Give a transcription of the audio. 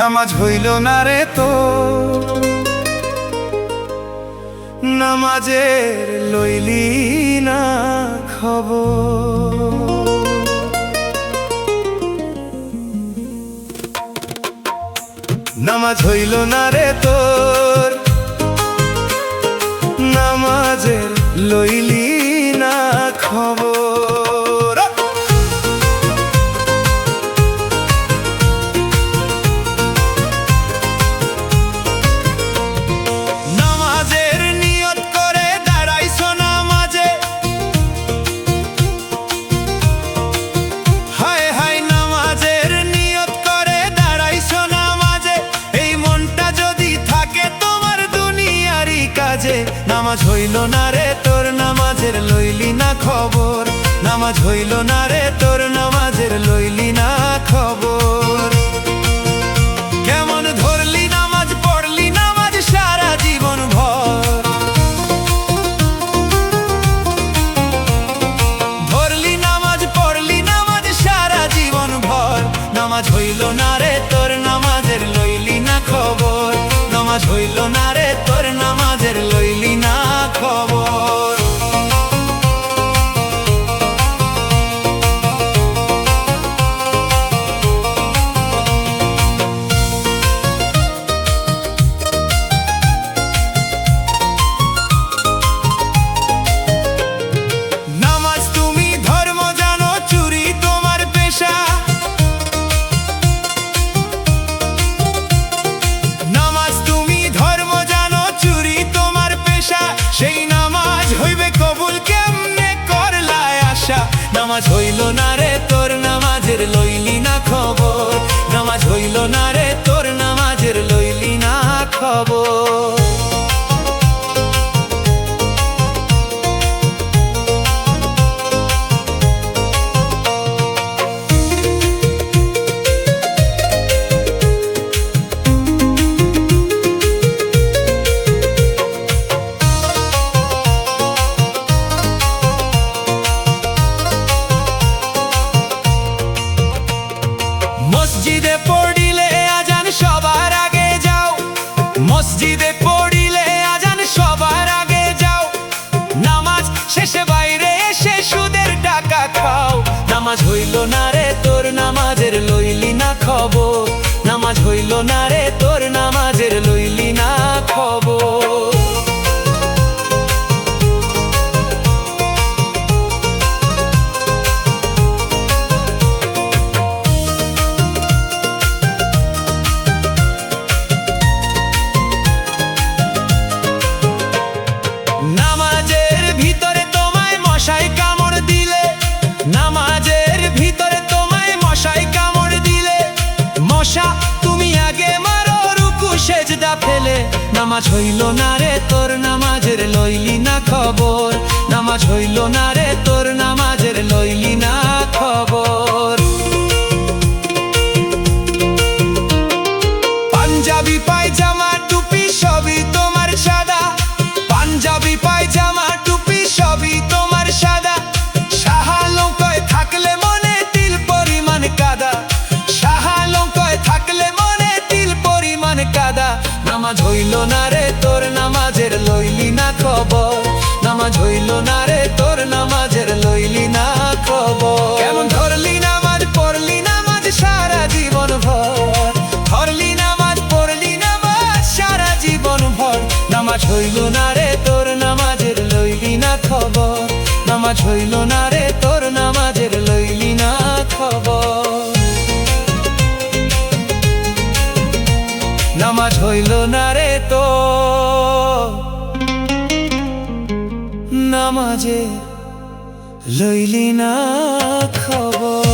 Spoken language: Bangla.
নামাজ হইল না রে তো, নামাজের লইলি না খবর। নামাজ হইল না রে তোর, নামাজের লইলি না খবর। নামাজের নিয়ত করে দাঁড়াইছো নামাজে, হায় হায় নামাজের নিয়ত করে দাঁড়াইছো নামাজে। এই মনটা যদি থাকে তোমার দুনিয়ারি কাজে, নামাজ হইল না রে তোর, নামাজের লইলি না খবর। নামাজ হইল না রে তোর, নামাজের লইলি না খবর। কেমন ধরলি নামাজ, পড়লি নামাজ সারা জীবন ভর। ধরলি নামাজ, পড়লি নামাজ সারা জীবন ভর। নামাজ হইল না রে তোর, নামাজের লইলি না খবর। নামাজ হইল না রে তোর, নামাজের লইলি না খবর। নামাজ তুমি ধর্ম জানো, চুরি তোমার পেশা। নামাজ তুমি ধর্ম জানো, চুরি তোমার পেশা। সেই নামাজ হইবে কবুল কেমনে করলায় আশা। নামাজ হইল না রে তোর, নামাজের লইলি না খবর। নামাজ হইল না রে তোর, নামাজের লইলি না খবর। মসজিদে পড়িলে আজান সবার আগে যাও, মসজিদে পড়িলে আজান সবার আগে যাও। নামাজ শেষে বাইরে এসে সুদের টাকা খাও। নামাজ হইল না রে তোর, নামাজের লইলি না খবর। নামাজ হইল না রে তোর, নামাজের লইলি না খবর। নামাজের ভিতরে তোমায় মশাই কামড় দিলে, নামাজের ভিতরে তোমায় মশাই কামড় দিলে। মশা তুমি আগে মারো রুকু সেজদা ফেলে। নামাজ হইল না রে তোর, নামাজের লইলি না খবর। নামাজ হইল না রে তোর, নামাজের লইলি না খবর। পাঞ্জাবি পায়জামা টুপি সবই তোমার সাদা। পাঞ্জাবি পায়জামা টুপি সবই তোমার সাদা। শাহালঙ্কায় থাকলে মনে তিল পরিমাণ কাদা। শাহালঙ্কায় থাকলে মনে তিল পরিমাণ কাদা। নামাজ হইল না রে তোর, নামাজের লইলি না খবর। নামাজ হইল না রে তোর, নামাজের লইলি না খবর। কেমন ধরলি নামাজ, পড়লি নামাজ সারা জীবন ভর। ধরলি নামাজ, পড়লি নামাজ সারা জীবন ভর। নামাজ হইল না রে তোর, নামাজের লইলি না খবর। নামাজ হইল না রে তোর, নামাজের লইলি না খবর। নামাজ হইল না রে তোর, নামাজের লইলি না খবর।